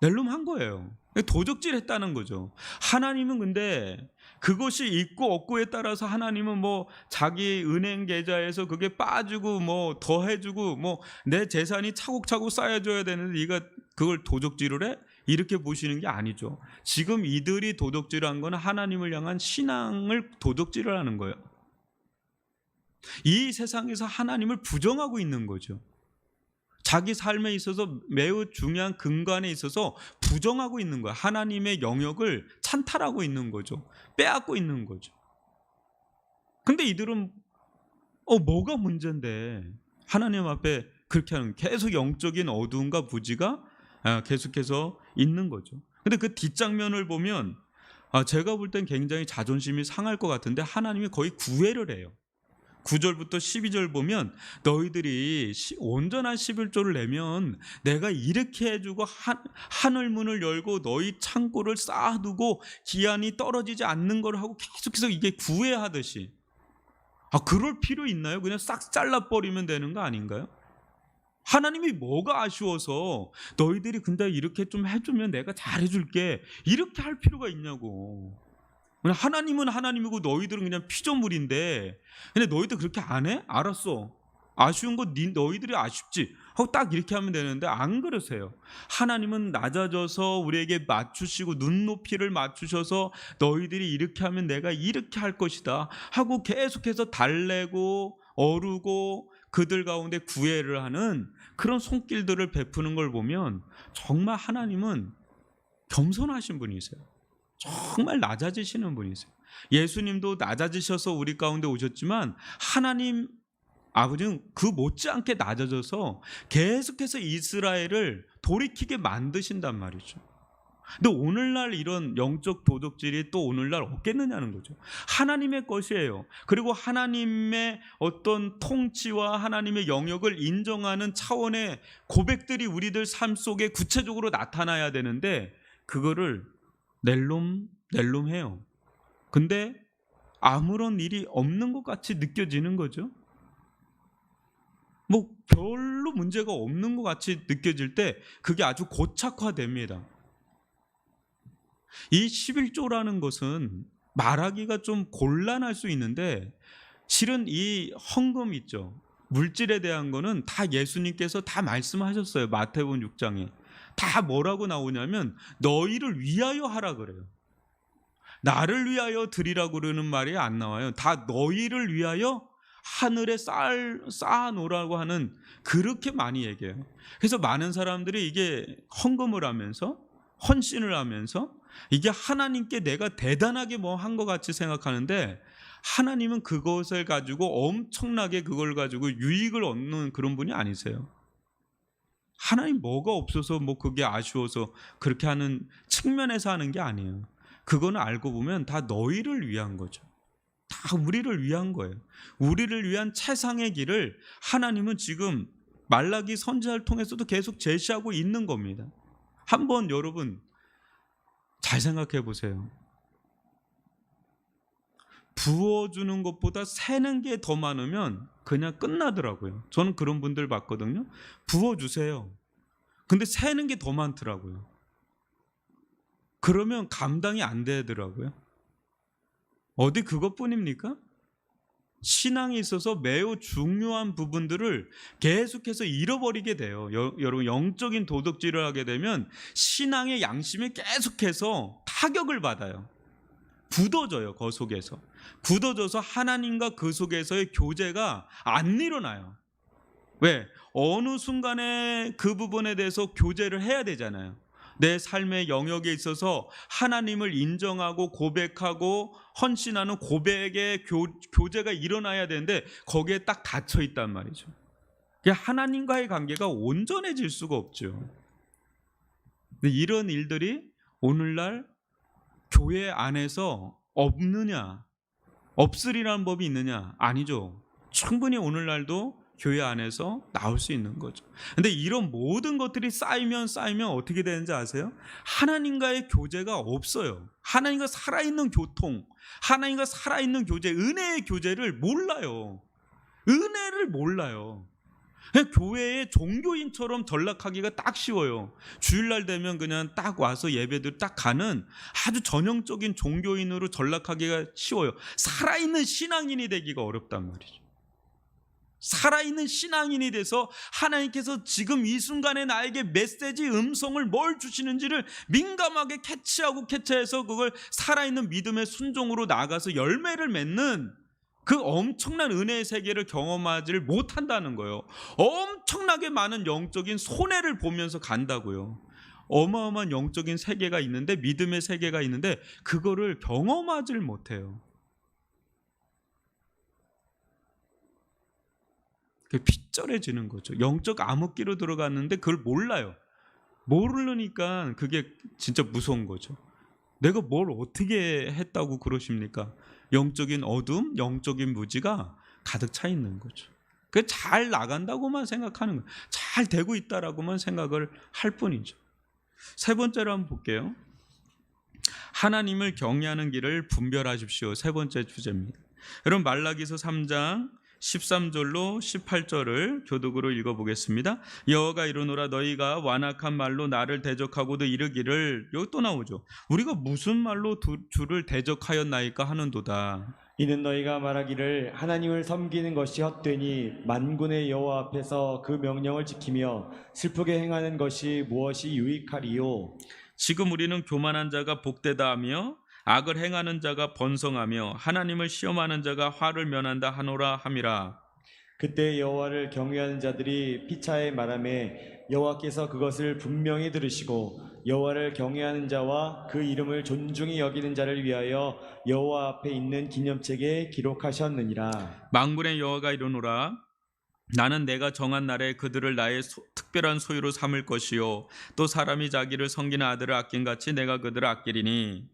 낼름한 거예요. 도적질했다는 거죠. 하나님은 근데 그것이 있고 없고에 따라서 하나님은 뭐 자기 은행 계좌에서 그게 빠지고 뭐 더해주고 뭐 내 재산이 차곡차곡 쌓여줘야 되는데 네가 그걸 도적질을 해? 이렇게 보시는 게 아니죠. 지금 이들이 도둑질한 건 하나님을 향한 신앙을 도둑질을 하는 거예요. 이 세상에서 하나님을 부정하고 있는 거죠. 자기 삶에 있어서 매우 중요한 근간에 있어서 부정하고 있는 거예요. 하나님의 영역을 찬탈하고 있는 거죠. 빼앗고 있는 거죠. 근데 이들은 뭐가 문제인데 하나님 앞에 그렇게 하는, 계속 영적인 어두움과 부지가 계속해서 있는 거죠. 근데 그 뒷장면을 보면 제가 볼 땐 굉장히 자존심이 상할 것 같은데 하나님이 거의 구애를 해요. 9절부터 12절 보면 너희들이 온전한 11조를 내면 내가 이렇게 해주고 하늘 문을 열고 너희 창고를 쌓아두고 기한이 떨어지지 않는 걸 하고 계속해서 이게 구애하듯이, 그럴 필요 있나요? 그냥 싹 잘라버리면 되는 거 아닌가요? 하나님이 뭐가 아쉬워서 너희들이 근데 이렇게 좀 해주면 내가 잘해줄게 이렇게 할 필요가 있냐고. 그냥 하나님은 하나님이고 너희들은 그냥 피조물인데 근데 너희들 그렇게 안 해? 알았어, 아쉬운 거 너희들이 아쉽지 하고 딱 이렇게 하면 되는데 안 그러세요. 하나님은 낮아져서 우리에게 맞추시고 눈높이를 맞추셔서 너희들이 이렇게 하면 내가 이렇게 할 것이다 하고 계속해서 달래고 어루고 그들 가운데 구애를 하는 그런 손길들을 베푸는 걸 보면 정말 하나님은 겸손하신 분이세요. 정말 낮아지시는 분이세요. 예수님도 낮아지셔서 우리 가운데 오셨지만 하나님 아버지는 그 못지않게 낮아져서 계속해서 이스라엘을 돌이키게 만드신단 말이죠. 근데 오늘날 이런 영적 도둑질이 또 오늘날 없겠느냐는 거죠. 하나님의 것이에요. 그리고 하나님의 어떤 통치와 하나님의 영역을 인정하는 차원의 고백들이 우리들 삶 속에 구체적으로 나타나야 되는데 그거를 낼름해요. 근데 아무런 일이 없는 것 같이 느껴지는 거죠. 별로 문제가 없는 것 같이 느껴질 때 그게 아주 고착화됩니다. 이 11조라는 것은 말하기가 좀 곤란할 수 있는데 실은 이 헌금 있죠. 물질에 대한 거는 다 예수님께서 다 말씀하셨어요. 마태복음 6장에. 다 뭐라고 나오냐면 너희를 위하여 하라 그래요. 나를 위하여 드리라고 그러는 말이 안 나와요. 다 너희를 위하여 하늘에 쌓아놓으라고 하는, 그렇게 많이 얘기해요. 그래서 많은 사람들이 이게 헌금을 하면서 헌신을 하면서 이게 하나님께 내가 대단하게 뭐 한 것 같이 생각하는데 하나님은 그것을 가지고 엄청나게 그걸 가지고 유익을 얻는 그런 분이 아니세요. 하나님 뭐가 없어서 그게 아쉬워서 그렇게 하는 측면에서 하는 게 아니에요. 그거는 알고 보면 다 너희를 위한 거죠. 다 우리를 위한 거예요. 우리를 위한 최상의 길을 하나님은 지금 말라기 선지자를 통해서도 계속 제시하고 있는 겁니다. 한번 여러분 잘 생각해 보세요. 부어주는 것보다 세는 게 더 많으면 그냥 끝나더라고요. 저는 그런 분들 봤거든요. 부어주세요. 근데 세는 게 더 많더라고요. 그러면 감당이 안 되더라고요. 어디 그것뿐입니까? 신앙에 있어서 매우 중요한 부분들을 계속해서 잃어버리게 돼요. 여러분 영적인 도둑질을 하게 되면 신앙의 양심이 계속해서 타격을 받아요. 굳어져요. 그 속에서 굳어져서 하나님과 그 속에서의 교제가 안 일어나요. 왜? 어느 순간에 그 부분에 대해서 교제를 해야 되잖아요. 내 삶의 영역에 있어서 하나님을 인정하고 고백하고 헌신하는 고백의 교제가 일어나야 되는데 거기에 딱 닫혀 있단 말이죠. 하나님과의 관계가 온전해질 수가 없죠. 근데 이런 일들이 오늘날 교회 안에서 없느냐, 없으리라는 법이 있느냐? 아니죠. 충분히 오늘날도 교회 안에서 나올 수 있는 거죠. 근데 이런 모든 것들이 쌓이면 어떻게 되는지 아세요? 하나님과의 교제가 없어요. 하나님과 살아있는 교통, 하나님과 살아있는 교제, 은혜의 교제를 몰라요. 은혜를 몰라요. 교회의 종교인처럼 전락하기가 딱 쉬워요. 주일날 되면 그냥 딱 와서 예배들 딱 가는 아주 전형적인 종교인으로 전락하기가 쉬워요. 살아있는 신앙인이 되기가 어렵단 말이죠. 살아있는 신앙인이 돼서 하나님께서 지금 이 순간에 나에게 메시지 음성을 뭘 주시는지를 민감하게 캐치해서 그걸 살아있는 믿음의 순종으로 나가서 열매를 맺는 그 엄청난 은혜의 세계를 경험하지를 못한다는 거예요. 엄청나게 많은 영적인 손해를 보면서 간다고요. 어마어마한 영적인 세계가 있는데, 믿음의 세계가 있는데 그거를 경험하지를 못해요. 그게 핏절해지는 거죠. 영적 암흑기로 들어갔는데 그걸 몰라요. 모르니까 그게 진짜 무서운 거죠. 내가 뭘 어떻게 했다고 그러십니까? 영적인 어둠, 영적인 무지가 가득 차 있는 거죠. 그 잘 나간다고만 생각하는 거예요. 잘 되고 있다라고만 생각을 할 뿐이죠. 세 번째로 한번 볼게요. 하나님을 경외하는 길을 분별하십시오. 세 번째 주제입니다. 여러분, 말라기서 3장 13절로 18절을 교독으로 읽어보겠습니다. 여호와가 이르노라, 너희가 완악한 말로 나를 대적하고도 이르기를, 여기 또 나오죠. 우리가 무슨 말로 주를 대적하였나이까 하는도다. 이는 너희가 말하기를 하나님을 섬기는 것이 헛되니 만군의 여호와 앞에서 그 명령을 지키며 슬프게 행하는 것이 무엇이 유익하리요. 지금 우리는 교만한 자가 복되다 하며 악을 행하는 자가 번성하며 하나님을 시험하는 자가 화를 면한다 하노라 함이라. 그때 여호와를 경외하는 자들이 피차에 말하매 여호와께서 그것을 분명히 들으시고 여호와를 경외하는 자와 그 이름을 존중히 여기는 자를 위하여 여호와 앞에 있는 기념책에 기록하셨느니라. 만군의 여호와가 이르노라, 나는 내가 정한 날에 그들을 나의 특별한 소유로 삼을 것이요 또 사람이 자기를 섬기는 아들을 아낀같이 내가 그들을 아끼리니.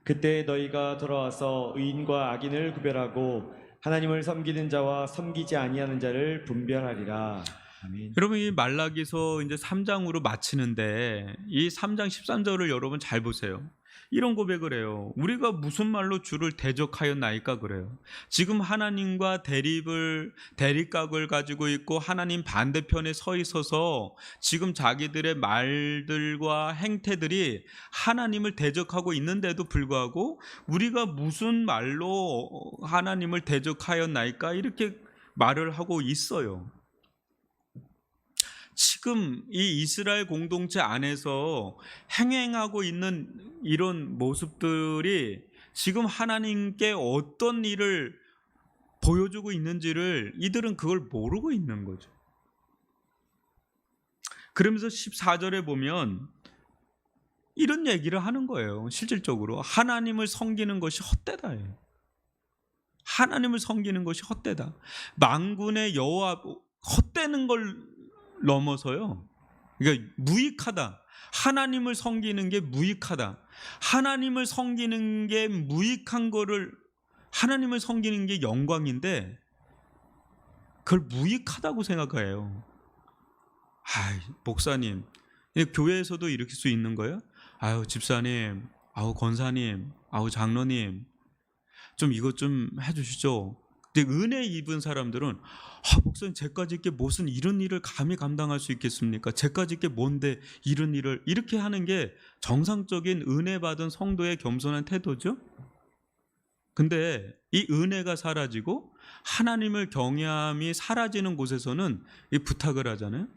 그때 너희가 돌아와서 의인과 악인을 구별하고 하나님을 섬기는 자와 섬기지 아니하는 자를 분별하리라. 아멘. 여러분, 이 말라기서 이제 3장으로 마치는데 이 3장 13절을 여러분 잘 보세요. 이런 고백을 해요. 우리가 무슨 말로 주를 대적하였나이까 그래요. 지금 하나님과 대립각을 가지고 있고 하나님 반대편에 서 있어서 지금 자기들의 말들과 행태들이 하나님을 대적하고 있는데도 불구하고 우리가 무슨 말로 하나님을 대적하였나이까 이렇게 말을 하고 있어요. 지금 이 이스라엘 공동체 안에서 행행하고 있는 이런 모습들이 지금 하나님께 어떤 일을 보여주고 있는지를 이들은 그걸 모르고 있는 거죠. 그러면서 14절에 보면 이런 얘기를 하는 거예요. 실질적으로 하나님을 섬기는 것이 헛되다. 하나님을 섬기는 것이 헛되다. 만군의 여호와, 헛되는 걸 넘어서요. 그러니까 무익하다. 하나님을 섬기는 게 무익하다. 하나님을 섬기는 게 무익한 거를, 하나님을 섬기는 게 영광인데 그걸 무익하다고 생각해요. 목사님, 교회에서도 이렇게 수 있는 거예요? 아유, 집사님, 아우 권사님, 아우 장로님, 좀 이것 좀 해주시죠. 근데 은혜 입은 사람들은 목사님, 제까지 있게 무슨 이런 일을 감히 감당할 수 있겠습니까? 제까지 있게 뭔데 이런 일을, 이렇게 하는 게 정상적인 은혜 받은 성도의 겸손한 태도죠. 근데 이 은혜가 사라지고 하나님을 경외함이 사라지는 곳에서는 이 부탁을 하잖아요.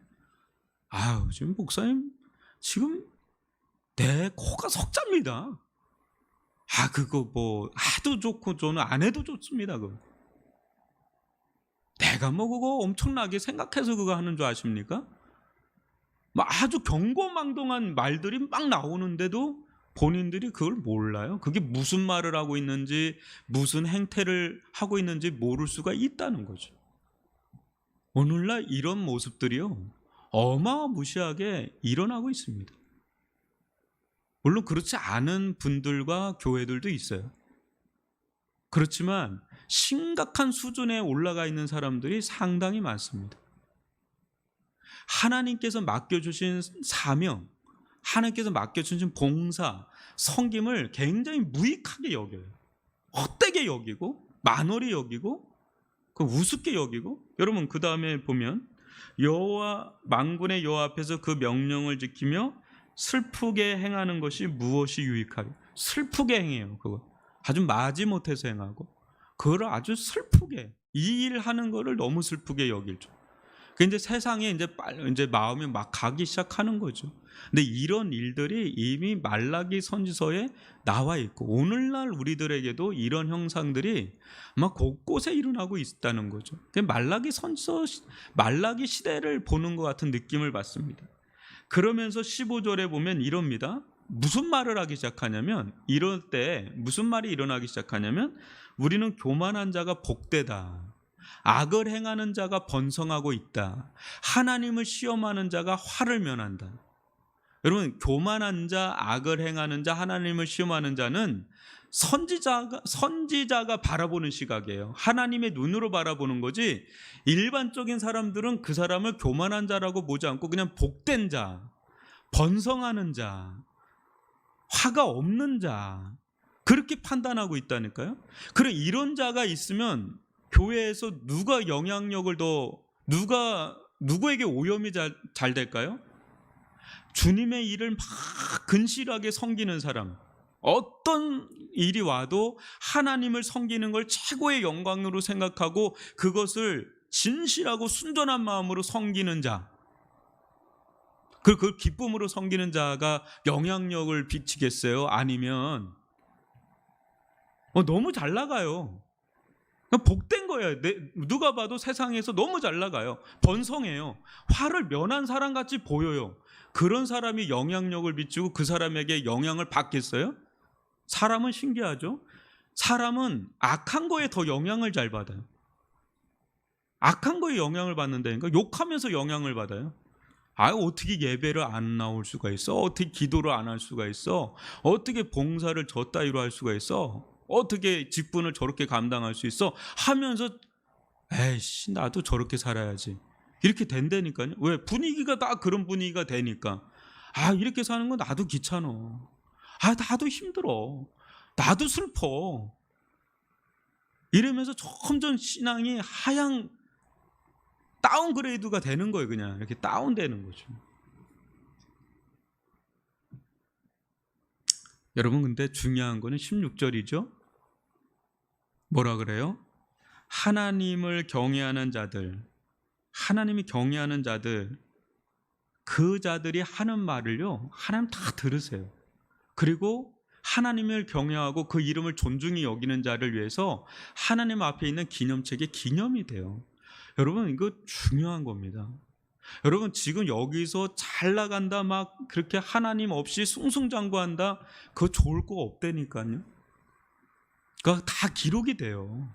아유, 지금 목사님, 지금 내 코가 석자입니다. 그거 뭐 해도 좋고 저는 안 해도 좋습니다. 그거. 내가 뭐 그거 엄청나게 생각해서 그거 하는 줄 아십니까? 아주 경고망동한 말들이 막 나오는데도 본인들이 그걸 몰라요. 그게 무슨 말을 하고 있는지, 무슨 행태를 하고 있는지 모를 수가 있다는 거죠. 오늘날 이런 모습들이요, 어마무시하게 일어나고 있습니다. 물론 그렇지 않은 분들과 교회들도 있어요. 그렇지만 심각한 수준에 올라가 있는 사람들이 상당히 많습니다. 하나님께서 맡겨주신 사명, 하나님께서 맡겨주신 봉사, 섬김을 굉장히 무익하게 여겨요. 헛되게 여기고, 만월히 여기고, 우습게 여기고. 여러분, 그 다음에 보면 여호와, 만군의 여호와 앞에서 그 명령을 지키며 슬프게 행하는 것이 무엇이 유익하리? 슬프게 행해요. 그거 아주 마지못해서 행하고, 그걸 아주 슬프게, 이 일 하는 거를 너무 슬프게 여길죠. 그 이제 세상에 이제 마음이 막 가기 시작하는 거죠. 근데 이런 일들이 이미 말라기 선지서에 나와 있고 오늘날 우리들에게도 이런 형상들이 막 곳곳에 일어나고 있다는 거죠. 말라기 선지서, 말라기 시대를 보는 것 같은 느낌을 받습니다. 그러면서 15절에 보면 이럽니다. 무슨 말을 하기 시작하냐면, 이럴 때 무슨 말이 일어나기 시작하냐면, 우리는 교만한 자가 복되다, 악을 행하는 자가 번성하고 있다, 하나님을 시험하는 자가 화를 면한다. 여러분, 교만한 자, 악을 행하는 자, 하나님을 시험하는 자는 선지자가 바라보는 시각이에요. 하나님의 눈으로 바라보는 거지, 일반적인 사람들은 그 사람을 교만한 자라고 보지 않고 그냥 복된 자, 번성하는 자, 화가 없는 자, 그렇게 판단하고 있다니까요. 그래, 이런 자가 있으면 교회에서 누가 영향력을 더, 누구에게 오염이 잘 될까요? 주님의 일을 막 근실하게 섬기는 사람, 어떤 일이 와도 하나님을 섬기는 걸 최고의 영광으로 생각하고 그것을 진실하고 순전한 마음으로 섬기는 자, 그 기쁨으로 섬기는 자가 영향력을 비치겠어요? 아니면 너무 잘 나가요. 복된 거예요. 누가 봐도 세상에서 너무 잘 나가요. 번성해요. 화를 면한 사람 같이 보여요. 그런 사람이 영향력을 비추고 그 사람에게 영향을 받겠어요? 사람은 신기하죠. 사람은 악한 거에 더 영향을 잘 받아요. 악한 거에 영향을 받는다니까. 욕하면서 영향을 받아요. 어떻게 예배를 안 나올 수가 있어? 어떻게 기도를 안 할 수가 있어? 어떻게 봉사를 저 따위로 할 수가 있어? 어떻게 직분을 저렇게 감당할 수 있어? 하면서 에이씨, 나도 저렇게 살아야지, 이렇게 된다니까요. 왜? 분위기가 다 그런 분위기가 되니까. 이렇게 사는 건 나도 귀찮아. 나도 힘들어. 나도 슬퍼. 이러면서 점점 신앙이 하향 다운그레이드가 되는 거예요. 그냥 이렇게 다운되는 거죠. 여러분, 근데 중요한 거는 16절이죠. 뭐라 그래요? 하나님을 경외하는 자들, 하나님이 경외하는 자들, 그 자들이 하는 말을요, 하나님 다 들으세요. 그리고 하나님을 경외하고 그 이름을 존중히 여기는 자를 위해서 하나님 앞에 있는 기념책에 기념이 돼요. 여러분, 이거 중요한 겁니다. 여러분, 지금 여기서 잘 나간다, 막 그렇게 하나님 없이 숭숭장구한다, 그거 좋을 거 없다니까요. 그거 다 기록이 돼요.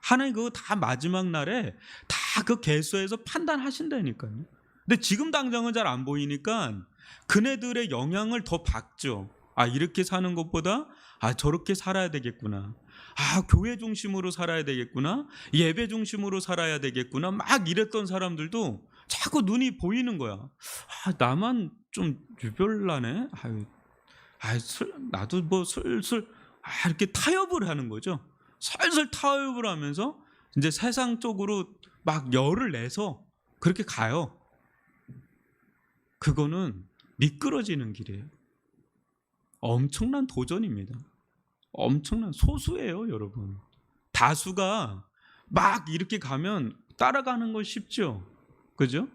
하나님 그거 다 마지막 날에 다 그 계수해서 판단하신다니까요. 근데 지금 당장은 잘 안 보이니까 그네들의 영향을 더 받죠. 이렇게 사는 것보다 저렇게 살아야 되겠구나, 교회 중심으로 살아야 되겠구나, 예배 중심으로 살아야 되겠구나, 막 이랬던 사람들도 자꾸 눈이 보이는 거야. 나만 좀 유별나네. 나도 뭐 슬슬 이렇게 타협을 하는 거죠. 슬슬 타협을 하면서 이제 세상 쪽으로 막 열을 내서 그렇게 가요. 그거는 미끄러지는 길이에요. 엄청난 도전입니다. 엄청난, 소수예요, 여러분. 다수가 막 이렇게 가면 따라가는 건 쉽죠. 그죠?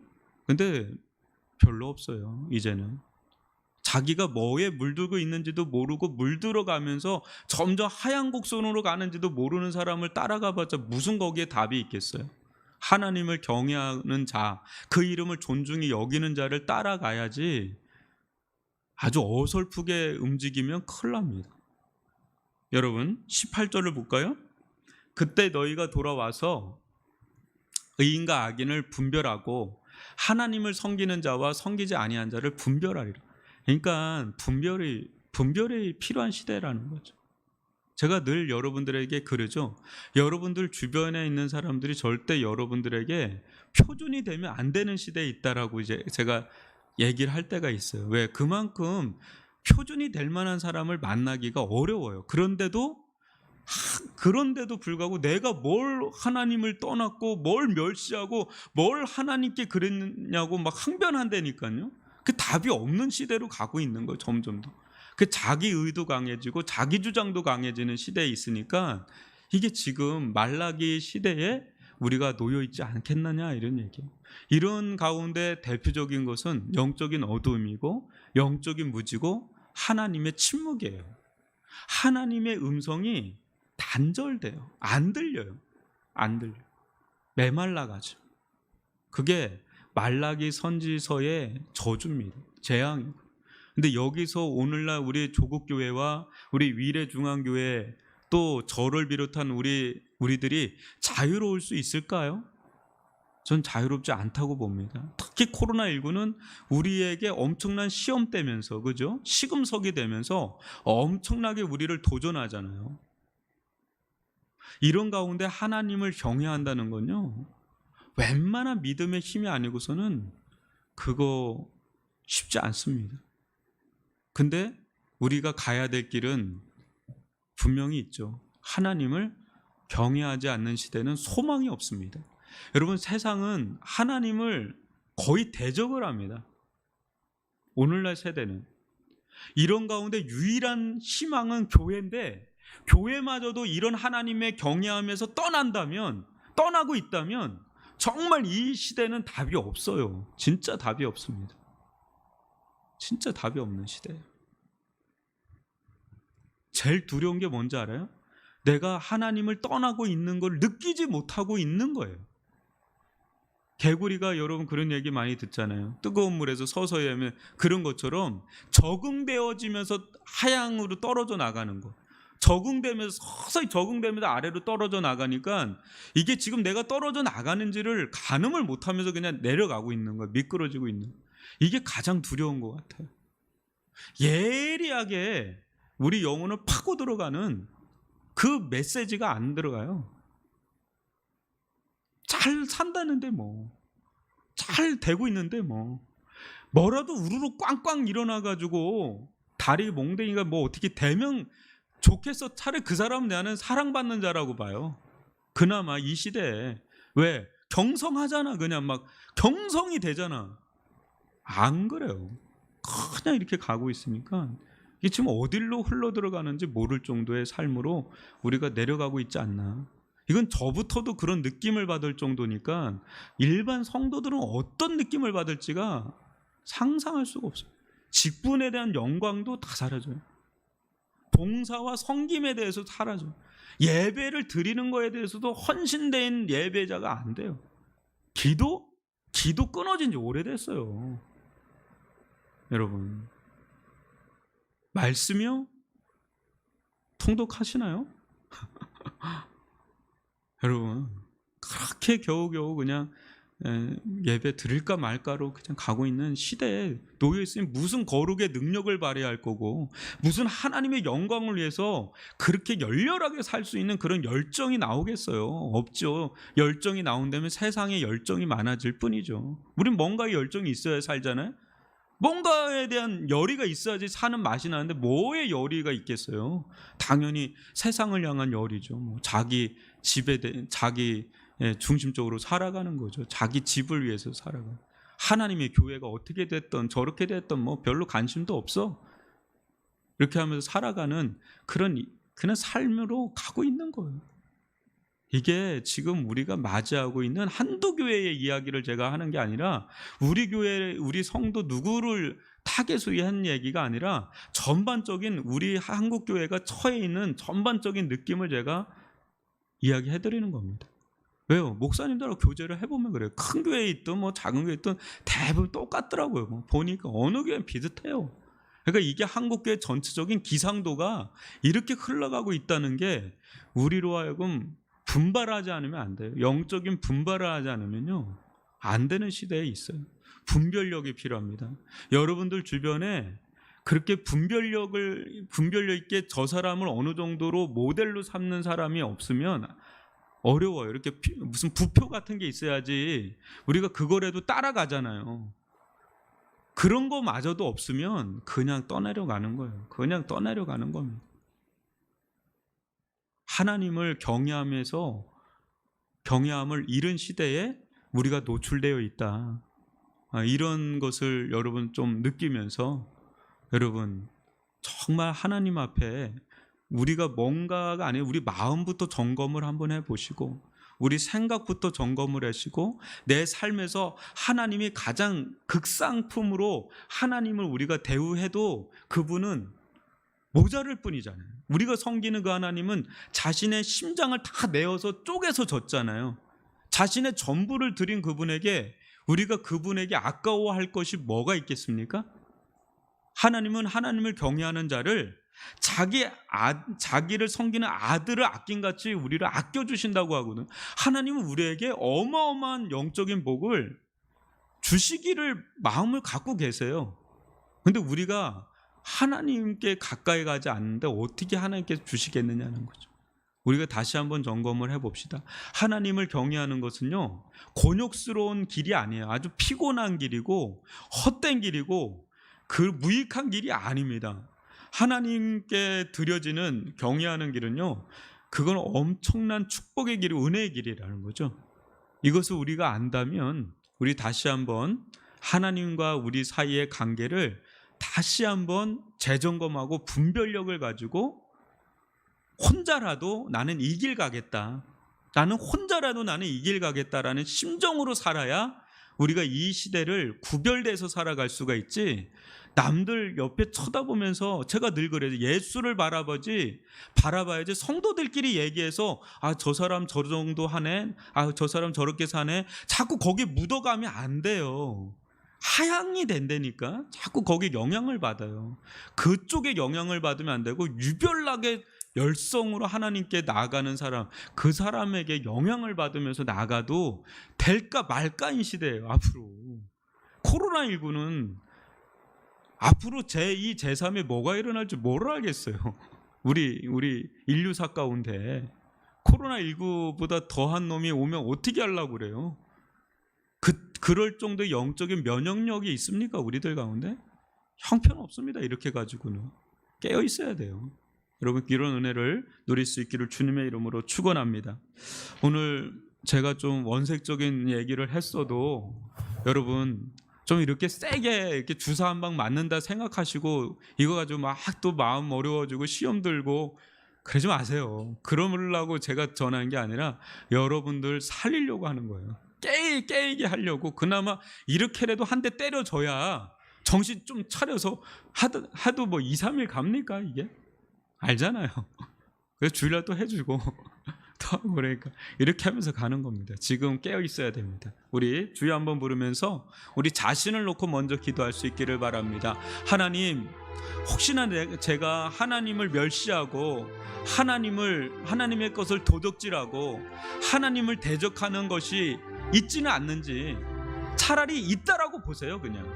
근데 별로 없어요, 이제는. 자기가 뭐에 물들고 있는지도 모르고 물들어가면서 점점 하얀 곡선으로 가는지도 모르는 사람을 따라가봤자 무슨 거기에 답이 있겠어요? 하나님을 경외하는 자, 그 이름을 존중히 여기는 자를 따라가야지. 아주 어설프게 움직이면 큰일 납니다. 여러분, 18절을 볼까요? 그때 너희가 돌아와서 의인과 악인을 분별하고 하나님을 섬기는 자와 섬기지 아니한 자를 분별하리라. 그러니까 분별이 필요한 시대라는 거죠. 제가 늘 여러분들에게 그러죠. 여러분들 주변에 있는 사람들이 절대 여러분들에게 표준이 되면 안 되는 시대에 있다라고 이제 제가 얘기를 할 때가 있어요. 왜? 그만큼 표준이 될 만한 사람을 만나기가 어려워요. 그런데도 불구하고 내가 뭘 하나님을 떠났고 뭘 멸시하고 뭘 하나님께 그랬냐고 막 항변한다니까요. 그 답이 없는 시대로 가고 있는 거예요. 점점 더. 그 자기 의도 강해지고 자기 주장도 강해지는 시대에 있으니까 이게 지금 말라기 시대에 우리가 놓여 있지 않겠느냐 이런 얘기예요. 이런 가운데 대표적인 것은 영적인 어두움이고 영적인 무지고 하나님의 침묵이에요. 하나님의 음성이 단절돼요. 안 들려요. 안 들려요. 메말라가죠. 그게 말라기 선지서의 저주입니다. 재앙이고. 근데 여기서 오늘날 우리 조국교회와 우리 위례중앙교회 또 저를 비롯한 우리들이 자유로울 수 있을까요? 전 자유롭지 않다고 봅니다. 특히 코로나19는 우리에게 엄청난 시험 되면서, 그죠? 시금석이 되면서 엄청나게 우리를 도전하잖아요. 이런 가운데 하나님을 경외한다는 건요, 웬만한 믿음의 힘이 아니고서는 그거 쉽지 않습니다. 근데 우리가 가야 될 길은 분명히 있죠. 하나님을 경외하지 않는 시대는 소망이 없습니다. 여러분, 세상은 하나님을 거의 대적을 합니다. 오늘날 세대는. 이런 가운데 유일한 희망은 교회인데, 교회마저도 이런 하나님의 경외하면서 떠나고 있다면 정말 이 시대는 답이 없어요. 진짜 답이 없습니다. 진짜 답이 없는 시대예요. 제일 두려운 게 뭔지 알아요? 내가 하나님을 떠나고 있는 걸 느끼지 못하고 있는 거예요. 개구리가 여러분 그런 얘기 많이 듣잖아요. 뜨거운 물에서 서서히 하면 그런 것처럼 적응되어지면서 하향으로 떨어져 나가는 거. 적응되면서 서서히 적응되면서 아래로 떨어져 나가니까 이게 지금 내가 떨어져 나가는지를 가늠을 못하면서 그냥 내려가고 있는 거예요. 미끄러지고 있는. 이게 가장 두려운 것 같아요. 예리하게 우리 영혼을 파고 들어가는 그 메시지가 안 들어가요. 잘 산다는데 잘 되고 있는데 뭐라도 우르르 꽝꽝 일어나가지고 다리 몽댕이가 어떻게 되면 좋겠어. 차라리 그 사람은 나는 사랑받는 자라고 봐요. 그나마 이 시대에. 왜? 경성하잖아. 그냥 막 경성이 되잖아. 안 그래요. 그냥 이렇게 가고 있으니까 이게 지금 어디로 흘러들어가는지 모를 정도의 삶으로 우리가 내려가고 있지 않나. 이건 저부터도 그런 느낌을 받을 정도니까 일반 성도들은 어떤 느낌을 받을지가 상상할 수가 없어요. 직분에 대한 영광도 다 사라져요. 봉사와 섬김에 대해서 사라져요. 예배를 드리는 거에 대해서도 헌신된 예배자가 안 돼요. 기도 끊어진 지 오래됐어요. 여러분, 말씀이요? 통독하시나요? 여러분, 그렇게 겨우겨우 그냥 예배 드릴까 말까로 그냥 가고 있는 시대에 놓여 있으면 무슨 거룩의 능력을 발휘할 거고, 무슨 하나님의 영광을 위해서 그렇게 열렬하게 살 수 있는 그런 열정이 나오겠어요? 없죠. 열정이 나온다면 세상에 열정이 많아질 뿐이죠. 우린 뭔가의 열정이 있어야 살잖아요. 뭔가에 대한 열의가 있어야지 사는 맛이 나는데 뭐에 열의가 있겠어요? 당연히 세상을 향한 열의죠. 자기 집에 자기 중심적으로 살아가는 거죠. 자기 집을 위해서 살아가는. 하나님의 교회가 어떻게 됐던 저렇게 됐던 별로 관심도 없어. 이렇게 하면서 살아가는 그런 삶으로 가고 있는 거예요. 이게 지금 우리가 맞이하고 있는 한두 교회의 이야기를 제가 하는 게 아니라 우리 교회, 우리 성도 누구를 타겟으로 위한 얘기가 아니라 전반적인 우리 한국 교회가 처해 있는 전반적인 느낌을 제가 이야기해 드리는 겁니다. 왜요? 목사님들하고 교제를 해보면 그래요. 큰 교회에 있든 작은 교회에 있든 대부분 똑같더라고요. 보니까 어느 교회는 비슷해요. 그러니까 이게 한국교회 전체적인 기상도가 이렇게 흘러가고 있다는 게 우리로 하여금 분발하지 않으면 안 돼요. 영적인 분발을 하지 않으면요 안 되는 시대에 있어요. 분별력이 필요합니다. 여러분들 주변에 그렇게 분별력 있게 저 사람을 어느 정도로 모델로 삼는 사람이 없으면 어려워요. 이렇게 무슨 부표 같은 게 있어야지 우리가 그거라도 따라가잖아요. 그런 거마저도 없으면 그냥 떠내려가는 거예요. 그냥 떠내려가는 겁니다. 하나님을 경외함을 잃은 시대에 우리가 노출되어 있다. 이런 것을 여러분 좀 느끼면서 여러분 정말 하나님 앞에 우리가 뭔가가 아니라 우리 마음부터 점검을 한번 해보시고 우리 생각부터 점검을 하시고 내 삶에서 하나님이 가장 극상품으로 하나님을 우리가 대우해도 그분은 모자랄 뿐이잖아요. 우리가 섬기는 그 하나님은 자신의 심장을 다 내어서 쪼개서 줬잖아요. 자신의 전부를 드린 그분에게 우리가 그분에게 아까워할 것이 뭐가 있겠습니까? 하나님은 하나님을 경외하는 자를 자기를 섬기는 아들을 아낀같이 우리를 아껴주신다고 하거든요. 하나님은 우리에게 어마어마한 영적인 복을 주시기를 마음을 갖고 계세요. 근데 우리가 하나님께 가까이 가지 않는데 어떻게 하나님께 주시겠느냐는 거죠. 우리가 다시 한번 점검을 해봅시다. 하나님을 경외하는 것은요, 곤욕스러운 길이 아니에요. 아주 피곤한 길이고 헛된 길이고 그 무익한 길이 아닙니다. 하나님께 드려지는 경외하는 길은요, 그건 엄청난 축복의 길, 은혜의 길이라는 거죠. 이것을 우리가 안다면 우리 다시 한번 하나님과 우리 사이의 관계를 다시 한번 재점검하고 분별력을 가지고 혼자라도 나는 이 길 가겠다, 나는 혼자라도 나는 이 길 가겠다라는 심정으로 살아야 우리가 이 시대를 구별돼서 살아갈 수가 있지, 남들 옆에 쳐다보면서, 제가 늘 그래요. 예수를 바라봐야지 성도들끼리 얘기해서 저 사람 저 정도 하네, 저 사람 저렇게 사네, 자꾸 거기 묻어가면 안 돼요. 하향이 된다니까. 자꾸 거기에 영향을 받아요. 그쪽에 영향을 받으면 안 되고 유별나게 열성으로 하나님께 나아가는 사람, 그 사람에게 영향을 받으면서 나가도 될까 말까인 시대예요. 앞으로 코로나19는 앞으로 제2, 제3에 뭐가 일어날지 뭘 알겠어요. 우리 인류사 가운데 코로나19보다 더한 놈이 오면 어떻게 하려고 그래요? 그럴 정도의 영적인 면역력이 있습니까? 우리들 가운데? 형편없습니다. 이렇게 가지고는 깨어 있어야 돼요. 여러분, 이런 은혜를 누릴 수 있기를 주님의 이름으로 축원합니다. 오늘 제가 좀 원색적인 얘기를 했어도 여러분 좀 이렇게 세게 이렇게 주사 한 방 맞는다 생각하시고 이거 가지고 막 또 마음 어려워지고 시험 들고 그러지 마세요. 그러려고 제가 전하는 게 아니라 여러분들 살리려고 하는 거예요. 깨이게 하려고. 그나마 이렇게라도 한 대 때려줘야 정신 좀 차려서 하도 뭐 2, 3일 갑니까 이게? 알잖아요. 그래서 주일날 또 해주고 또 하고 그러니까 이렇게 하면서 가는 겁니다. 지금 깨어 있어야 됩니다. 우리 주여 한번 부르면서 우리 자신을 놓고 먼저 기도할 수 있기를 바랍니다. 하나님, 혹시나 제가 하나님을 멸시하고 하나님의 것을 도적질하고 하나님을 대적하는 것이 있지는 않는지, 차라리 있다라고 보세요. 그냥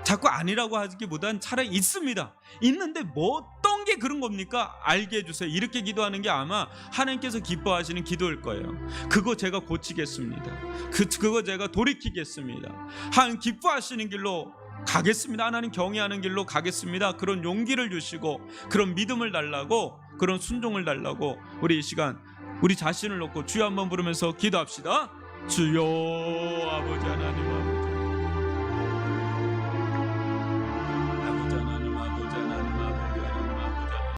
자꾸 아니라고 하기보단 차라리 있습니다. 있는데 뭐 어떤 게 그런 겁니까? 알게 해주세요. 이렇게 기도하는 게 아마 하나님께서 기뻐하시는 기도일 거예요. 그거 제가 고치겠습니다. 그거 제가 돌이키겠습니다. 하나님 기뻐하시는 길로 가겠습니다. 하나님 경외하는 길로 가겠습니다. 그런 용기를 주시고 그런 믿음을 달라고, 그런 순종을 달라고 우리 이 시간 우리 자신을 놓고 주여 한번 부르면서 기도합시다. 주여, 아버지 하나님,